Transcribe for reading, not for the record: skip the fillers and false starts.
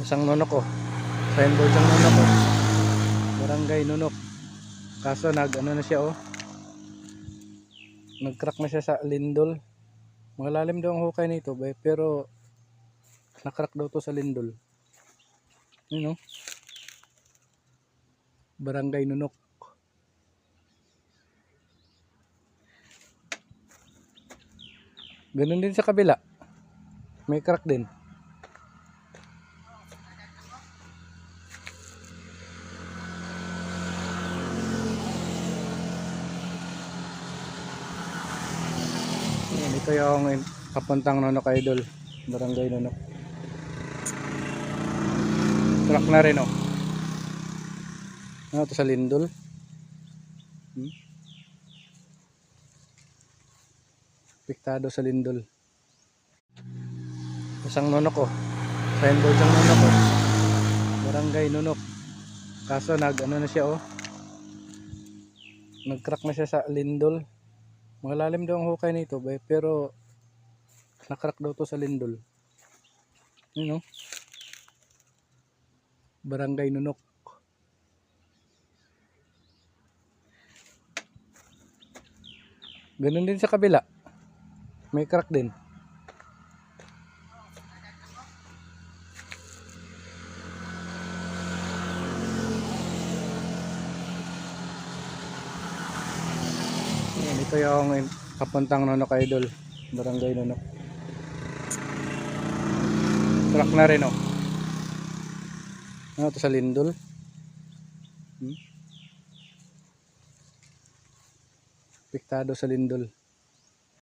Isang nunok oh. Signboard ng nunok oh. Barangay Nunok. Kaso ano na siya oh. Nag-crack na siya sa lindol. Malalim daw ang hukay nito pero na-crack daw to sa lindol. Yun oh. Barangay Nunok. Ganun din sa kabila. May crack din. Yan, ito yung papuntang Nunok Idol. Barangay Nunok. Crack na rin oh. Ano to sa lindol? Piktado sa lindol. Isang nunok oh. Signboard ng nunok oh. Barangay Nunok. Kaso ano na siya oh. Nag-crack na siya sa lindol. Malalim daw ang hukay nito pero na-crack daw to sa lindol. Yun oh. Barangay Nunok. Ganun din sa kabila. May crack din. Yan, ito yung papuntang Nunok Idol. Barangay Nunok. Crack na rin oh. Ano to sa lindol? Piktado sa lindol.